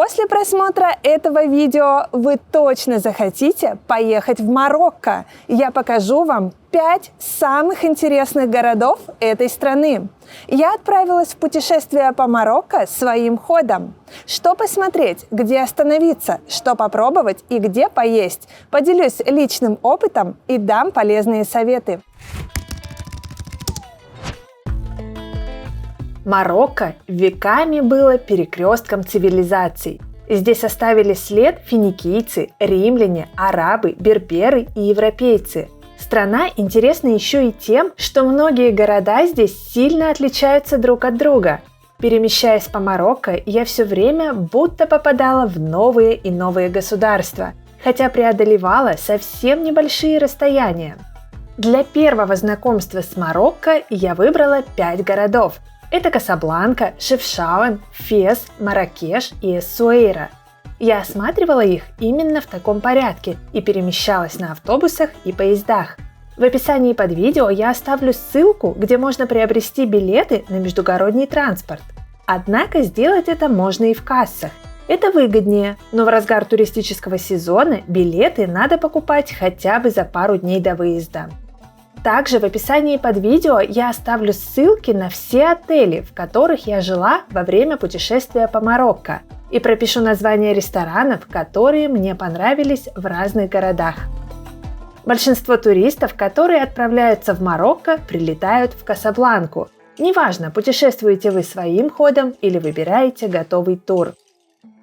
После просмотра этого видео вы точно захотите поехать в Марокко. Я покажу вам 5 самых интересных городов этой страны. Я отправилась в путешествие по Марокко своим ходом. Что посмотреть, где остановиться, что попробовать и где поесть. Поделюсь личным опытом и дам полезные советы. Марокко веками было перекрестком цивилизаций. Здесь оставили след финикийцы, римляне, арабы, берберы и европейцы. Страна интересна еще и тем, что многие города здесь сильно отличаются друг от друга. Перемещаясь по Марокко, я все время будто попадала в новые и новые государства, хотя преодолевала совсем небольшие расстояния. Для первого знакомства с Марокко я выбрала 5 городов. Это Касабланка, Шефшауэн, Фес, Марракеш и Эссуэйра. Я осматривала их именно в таком порядке и перемещалась на автобусах и поездах. В описании под видео я оставлю ссылку, где можно приобрести билеты на междугородний транспорт. Однако сделать это можно и в кассах. Это выгоднее, но в разгар туристического сезона билеты надо покупать хотя бы за пару дней до выезда. Также в описании под видео я оставлю ссылки на все отели, в которых я жила во время путешествия по Марокко, и пропишу названия ресторанов, которые мне понравились в разных городах. Большинство туристов, которые отправляются в Марокко, прилетают в Касабланку. Неважно, путешествуете вы своим ходом или выбираете готовый тур.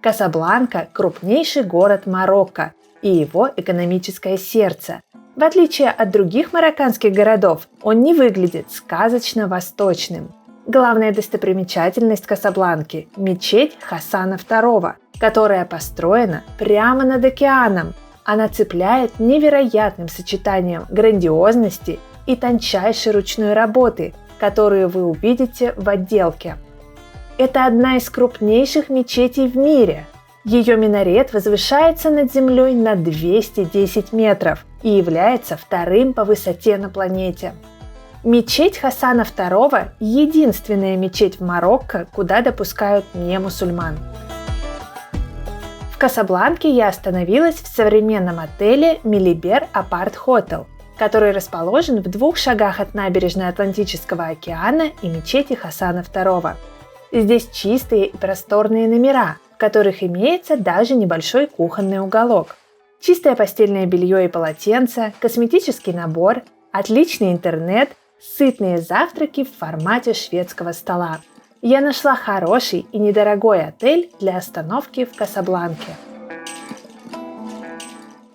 Касабланка – крупнейший город Марокко и его экономическое сердце. В отличие от других марокканских городов, он не выглядит сказочно восточным. Главная достопримечательность Касабланки – мечеть Хасана II, которая построена прямо над океаном. Она цепляет невероятным сочетанием грандиозности и тончайшей ручной работы, которую вы увидите в отделке. Это одна из крупнейших мечетей в мире. Ее минарет возвышается над землей на 210 метров и является вторым по высоте на планете. Мечеть Хасана II – единственная мечеть в Марокко, куда допускают не мусульман. В Касабланке я остановилась в современном отеле Милибер Апарт Хотел, который расположен в 2 шагах от набережной Атлантического океана и мечети Хасана II. Здесь чистые и просторные номера, в которых имеется даже небольшой кухонный уголок. Чистое постельное белье и полотенца, косметический набор, отличный интернет, сытные завтраки в формате шведского стола. Я нашла хороший и недорогой отель для остановки в Касабланке.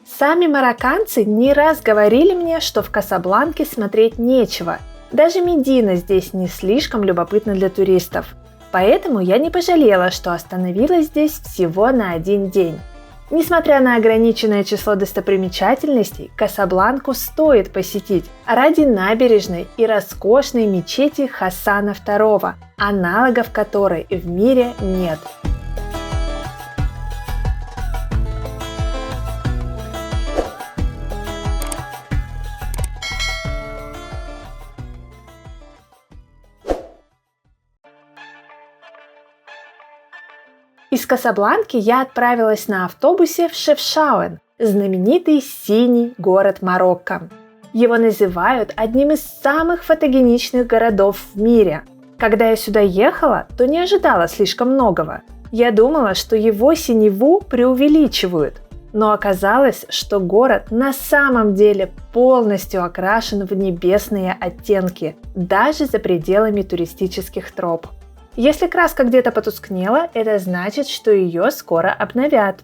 Сами марокканцы не раз говорили мне, что в Касабланке смотреть нечего. Даже Медина здесь не слишком любопытна для туристов. Поэтому я не пожалела, что остановилась здесь всего на 1 день. Несмотря на ограниченное число достопримечательностей, Касабланку стоит посетить ради набережной и роскошной мечети Хасана II, аналогов которой в мире нет. Из Касабланки я отправилась на автобусе в Шефшауэн, знаменитый синий город Марокко. Его называют одним из самых фотогеничных городов в мире. Когда я сюда ехала, то не ожидала слишком многого. Я думала, что его синеву преувеличивают. Но оказалось, что город на самом деле полностью окрашен в небесные оттенки, даже за пределами туристических троп. Если краска где-то потускнела, это значит, что ее скоро обновят.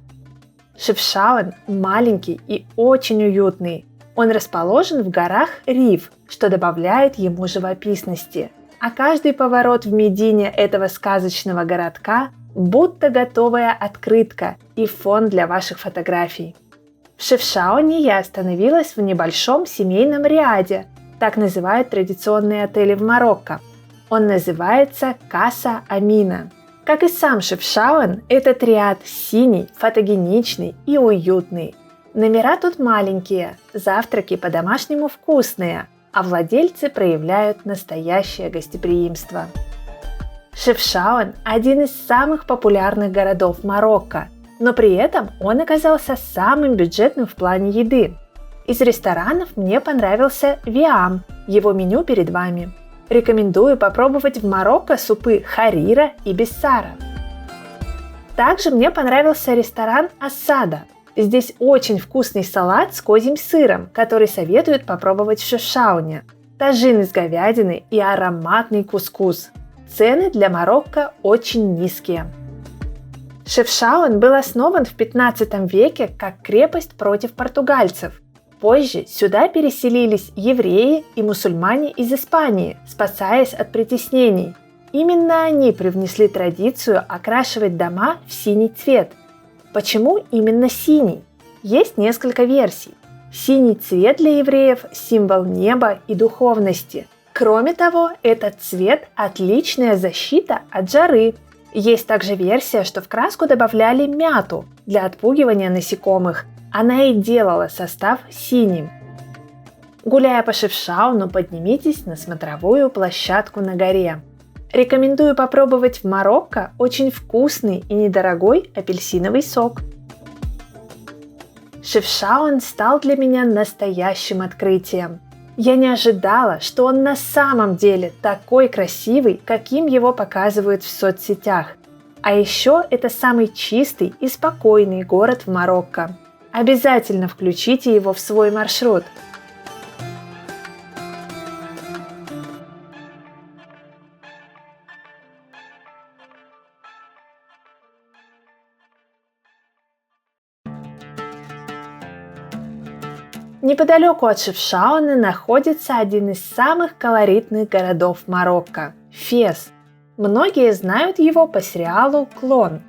Шефшауэн маленький и очень уютный. Он расположен в горах Риф, что добавляет ему живописности. А каждый поворот в Медине этого сказочного городка будто готовая открытка и фон для ваших фотографий. В Шефшауэне я остановилась в небольшом семейном риаде, так называют традиционные отели в Марокко. Он называется Каса Амина. Как и сам Шефшауэн, этот риад синий, фотогеничный и уютный. Номера тут маленькие, завтраки по-домашнему вкусные, а владельцы проявляют настоящее гостеприимство. Шефшауэн – один из самых популярных городов Марокко, но при этом он оказался самым бюджетным в плане еды. Из ресторанов мне понравился Виам, его меню перед вами. Рекомендую попробовать в Марокко супы харира и бессара. Также мне понравился ресторан Асада. Здесь очень вкусный салат с козьим сыром, который советуют попробовать в Шефшауэне, тажин из говядины и ароматный кускус. Цены для Марокко очень низкие. Шефшауэн был основан в 15 веке как крепость против португальцев. Позже сюда переселились евреи и мусульмане из Испании, спасаясь от притеснений. Именно они привнесли традицию окрашивать дома в синий цвет. Почему именно синий? Есть несколько версий. Синий цвет для евреев – символ неба и духовности. Кроме того, этот цвет – отличная защита от жары. Есть также версия, что в краску добавляли мяту для отпугивания насекомых. Она и делала состав синим. Гуляя по Шефшауэну, поднимитесь на смотровую площадку на горе. Рекомендую попробовать в Марокко очень вкусный и недорогой апельсиновый сок. Шефшауэн стал для меня настоящим открытием. Я не ожидала, что он на самом деле такой красивый, каким его показывают в соцсетях. А еще это самый чистый и спокойный город в Марокко. Обязательно включите его в свой маршрут. Неподалеку от Шефшауэна находится один из самых колоритных городов Марокко – Фес. Многие знают его по сериалу «Клон».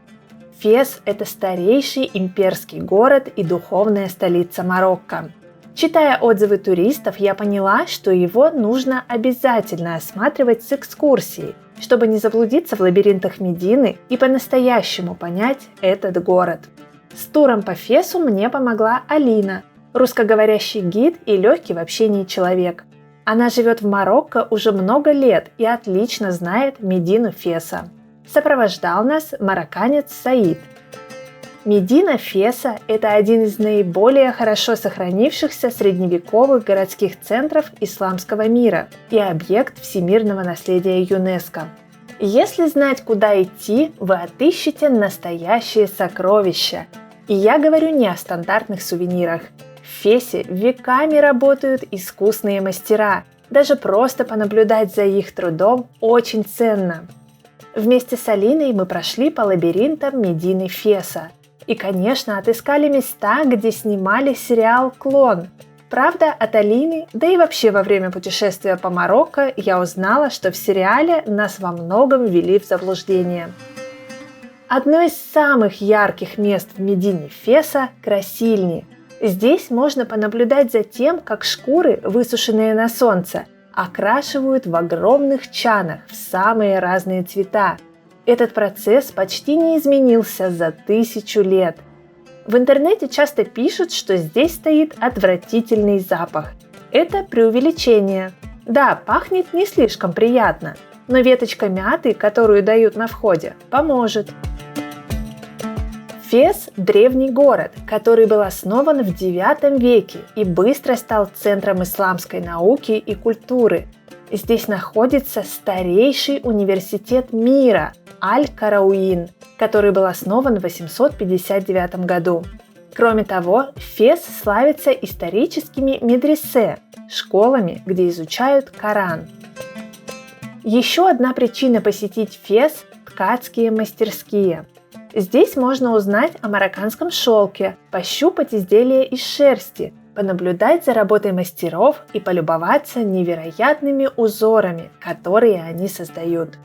Фес – это старейший имперский город и духовная столица Марокко. Читая отзывы туристов, я поняла, что его нужно обязательно осматривать с экскурсией, чтобы не заблудиться в лабиринтах Медины и по-настоящему понять этот город. С туром по Фесу мне помогла Алина, русскоговорящий гид и легкий в общении человек. Она живет в Марокко уже много лет и отлично знает Медину Феса. Сопровождал нас марокканец Саид. Медина Феса – это один из наиболее хорошо сохранившихся средневековых городских центров исламского мира и объект всемирного наследия ЮНЕСКО. Если знать, куда идти, вы отыщете настоящие сокровища. И я говорю не о стандартных сувенирах. В Фесе веками работают искусные мастера. Даже просто понаблюдать за их трудом очень ценно. Вместе с Алиной мы прошли по лабиринтам Медины Феса. И, конечно, отыскали места, где снимали сериал «Клон». Правда, от Алины, да и вообще во время путешествия по Марокко я узнала, что в сериале нас во многом ввели в заблуждение. Одно из самых ярких мест в Медине Феса – Красильни. Здесь можно понаблюдать за тем, как шкуры, высушенные на солнце, окрашивают в огромных чанах в самые разные цвета. Этот процесс почти не изменился за 1000 лет. В интернете часто пишут, что здесь стоит отвратительный запах. Это преувеличение. Да, пахнет не слишком приятно, но веточка мяты, которую дают на входе, поможет. Фес – древний город, который был основан в IX веке и быстро стал центром исламской науки и культуры. Здесь находится старейший университет мира – Аль-Карауин, который был основан в 859 году. Кроме того, Фес славится историческими медресе – школами, где изучают Коран. Еще одна причина посетить Фес – ткацкие мастерские. Здесь можно узнать о марокканском шелке, пощупать изделия из шерсти, понаблюдать за работой мастеров и полюбоваться невероятными узорами, которые они создают.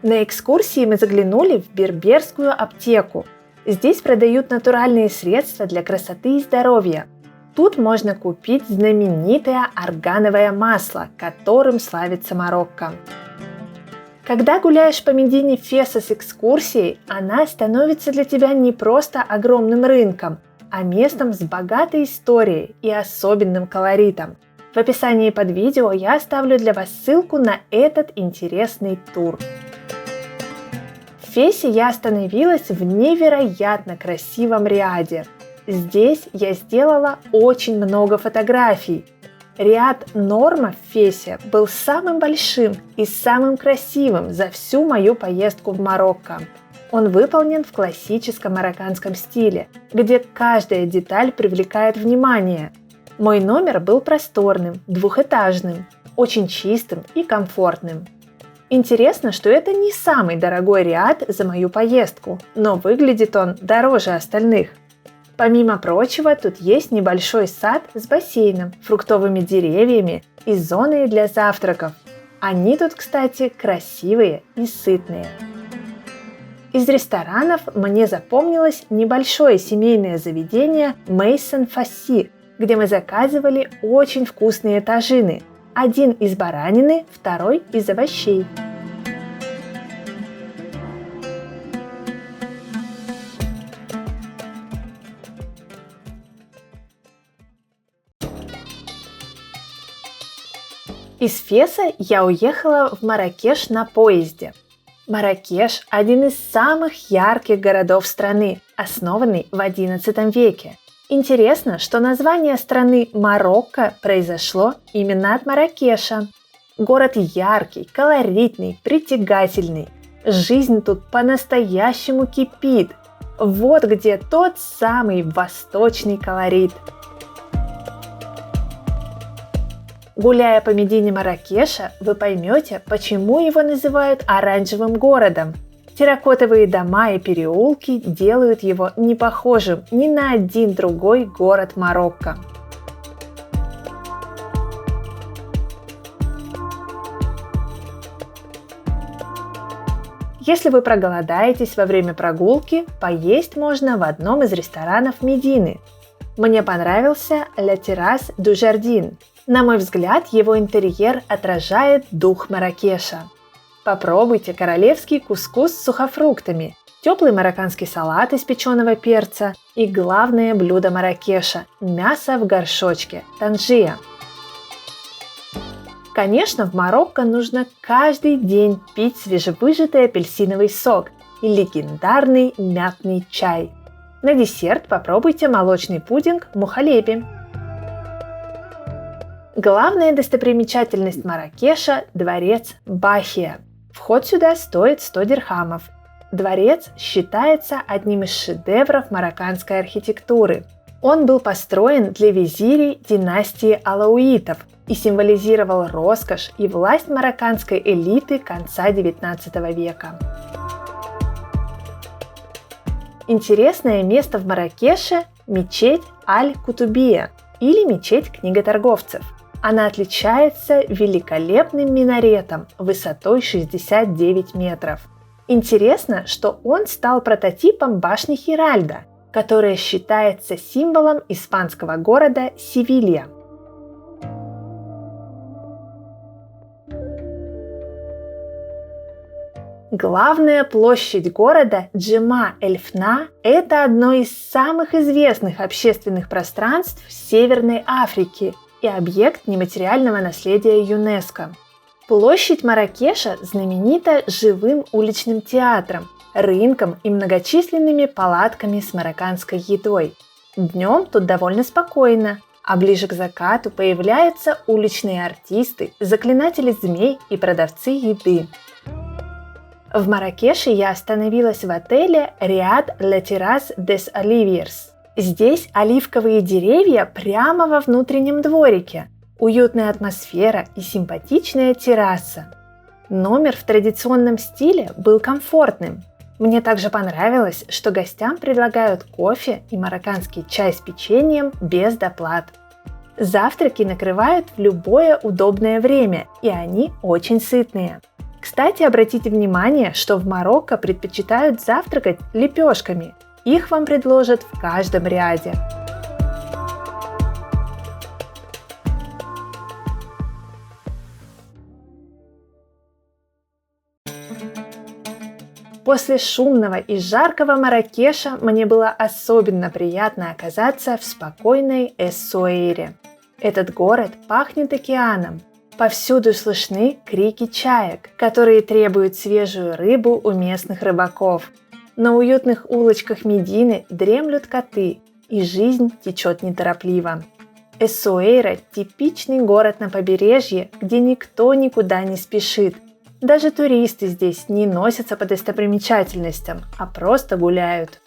На экскурсии мы заглянули в берберскую аптеку. Здесь продают натуральные средства для красоты и здоровья. Тут можно купить знаменитое органовое масло, которым славится Марокко. Когда гуляешь по Медине Феса с экскурсией, она становится для тебя не просто огромным рынком, а местом с богатой историей и особенным колоритом. В описании под видео я оставлю для вас ссылку на этот интересный тур. В Фесе я остановилась в невероятно красивом Риаде. Здесь я сделала очень много фотографий. Риад Норма в Фесе был самым большим и самым красивым за всю мою поездку в Марокко. Он выполнен в классическом марокканском стиле, где каждая деталь привлекает внимание. Мой номер был просторным, двухэтажным, очень чистым и комфортным. Интересно, что это не самый дорогой Риад за мою поездку, но выглядит он дороже остальных. Помимо прочего, тут есть небольшой сад с бассейном, фруктовыми деревьями и зоной для завтраков. Они тут, кстати, красивые и сытные. Из ресторанов мне запомнилось небольшое семейное заведение Мейсон Фасси, где мы заказывали очень вкусные тажины. Один из баранины, второй из овощей. Из Феса я уехала в Марракеш на поезде. Марракеш – один из самых ярких городов страны, основанный в XI веке. Интересно, что название страны Марокко произошло именно от Марракеша. Город яркий, колоритный, притягательный. Жизнь тут по-настоящему кипит. Вот где тот самый восточный колорит. Гуляя по Медине Марракеша, вы поймете, почему его называют оранжевым городом. Терракотовые дома и переулки делают его не похожим ни на один другой город Марокко. Если вы проголодаетесь во время прогулки, поесть можно в одном из ресторанов Медины. Мне понравился La Terrasse du Jardin. На мой взгляд, его интерьер отражает дух Марракеша. Попробуйте королевский кускус с сухофруктами, теплый марокканский салат из печеного перца и главное блюдо Марракеша – мясо в горшочке – танжия. Конечно, в Марокко нужно каждый день пить свежевыжатый апельсиновый сок и легендарный мятный чай. На десерт попробуйте молочный пудинг мухалеби. Главная достопримечательность Марракеша – дворец Бахия. Вход сюда стоит 100 дирхамов. Дворец считается одним из шедевров марокканской архитектуры. Он был построен для визирей династии алауитов и символизировал роскошь и власть марокканской элиты конца XIX века. Интересное место в Марракеше – мечеть Аль-Кутубия или мечеть книготорговцев. Она отличается великолепным минаретом высотой 69 метров. Интересно, что он стал прототипом башни Хиральда, которая считается символом испанского города Севилья. Главная площадь города Джема-эль-Фна – это одно из самых известных общественных пространств Северной Африки и объект нематериального наследия ЮНЕСКО. Площадь Марракеша знаменита живым уличным театром, рынком и многочисленными палатками с марокканской едой. Днем тут довольно спокойно, а ближе к закату появляются уличные артисты, заклинатели змей и продавцы еды. В Марракеше я остановилась в отеле Riad La Terrasse des Oliviers. Здесь оливковые деревья прямо во внутреннем дворике, уютная атмосфера и симпатичная терраса. Номер в традиционном стиле был комфортным. Мне также понравилось, что гостям предлагают кофе и марокканский чай с печеньем без доплат. Завтраки накрывают в любое удобное время, и они очень сытные. Кстати, обратите внимание, что в Марокко предпочитают завтракать лепешками. Их вам предложат в каждом ряде. После шумного и жаркого Марракеша мне было особенно приятно оказаться в спокойной Эссуэйре. Этот город пахнет океаном. Повсюду слышны крики чаек, которые требуют свежую рыбу у местных рыбаков. На уютных улочках Медины дремлют коты, и жизнь течет неторопливо. Эссуэйра – типичный город на побережье, где никто никуда не спешит. Даже туристы здесь не носятся по достопримечательностям, а просто гуляют.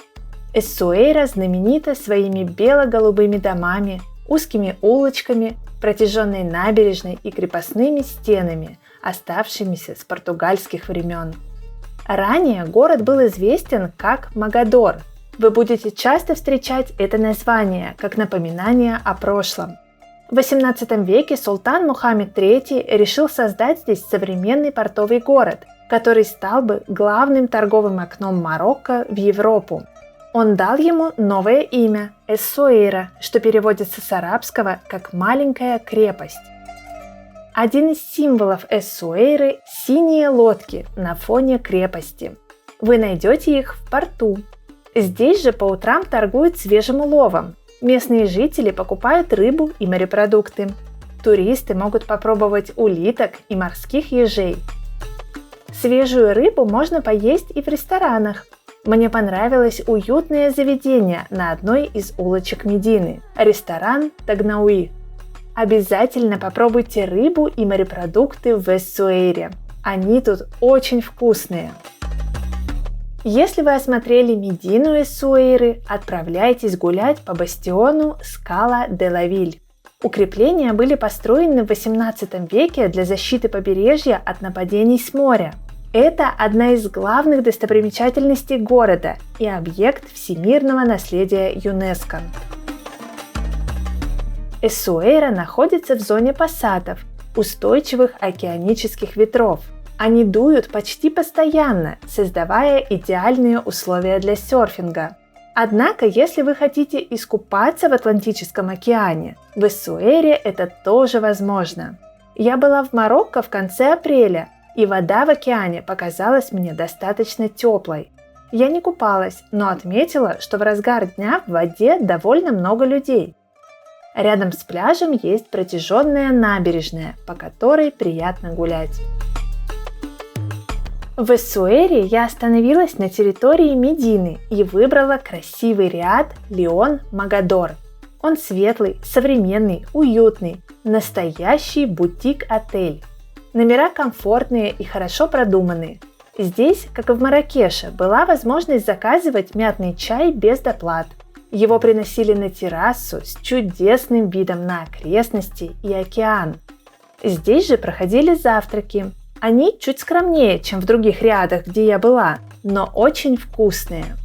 Эссуэйра знаменита своими бело-голубыми домами, узкими улочками, протяженной набережной и крепостными стенами, оставшимися с португальских времен. Ранее город был известен как Магадор. Вы будете часто встречать это название как напоминание о прошлом. В XVIII веке султан Мухаммед III решил создать здесь современный портовый город, который стал бы главным торговым окном Марокко в Европу. Он дал ему новое имя – Эссуэйра, что переводится с арабского как «маленькая крепость». Один из символов Эссуэйры – синие лодки на фоне крепости. Вы найдете их в порту. Здесь же по утрам торгуют свежим уловом. Местные жители покупают рыбу и морепродукты. Туристы могут попробовать улиток и морских ежей. Свежую рыбу можно поесть и в ресторанах. Мне понравилось уютное заведение на одной из улочек Медины – ресторан Тагнауи. Обязательно попробуйте рыбу и морепродукты в Эссуэйре. Они тут очень вкусные. Если вы осмотрели Медину Эссуэйры, отправляйтесь гулять по бастиону Скала де ла Виль. Укрепления были построены в XVIII веке для защиты побережья от нападений с моря. Это одна из главных достопримечательностей города и объект всемирного наследия ЮНЕСКО. Эссуэйра находится в зоне пассатов, устойчивых океанических ветров. Они дуют почти постоянно, создавая идеальные условия для серфинга. Однако, если вы хотите искупаться в Атлантическом океане, в Эссуэйре это тоже возможно. Я была в Марокко в конце апреля, и вода в океане показалась мне достаточно теплой. Я не купалась, но отметила, что в разгар дня в воде довольно много людей. Рядом с пляжем есть протяженная набережная, по которой приятно гулять. В Эссуэйре я остановилась на территории Медины и выбрала красивый риад Лион Магадор. Он светлый, современный, уютный, настоящий бутик-отель. Номера комфортные и хорошо продуманные. Здесь, как и в Марракеше, была возможность заказывать мятный чай без доплат. Его приносили на террасу с чудесным видом на окрестности и океан. Здесь же проходили завтраки. Они чуть скромнее, чем в других риадах, где я была, но очень вкусные.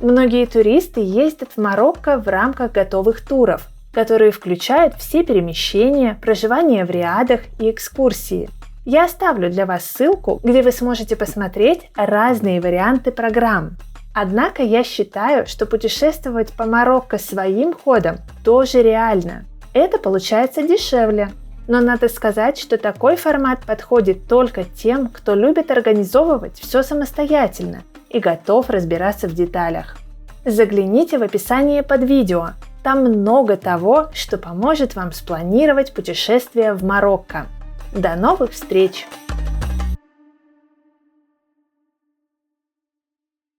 Многие туристы ездят в Марокко в рамках готовых туров, которые включают все перемещения, проживание в риадах и экскурсии. Я оставлю для вас ссылку, где вы сможете посмотреть разные варианты программ. Однако я считаю, что путешествовать по Марокко своим ходом тоже реально. Это получается дешевле. Но надо сказать, что такой формат подходит только тем, кто любит организовывать все самостоятельно и готов разбираться в деталях. Загляните в описание под видео. Там много того, что поможет вам спланировать путешествие в Марокко. До новых встреч!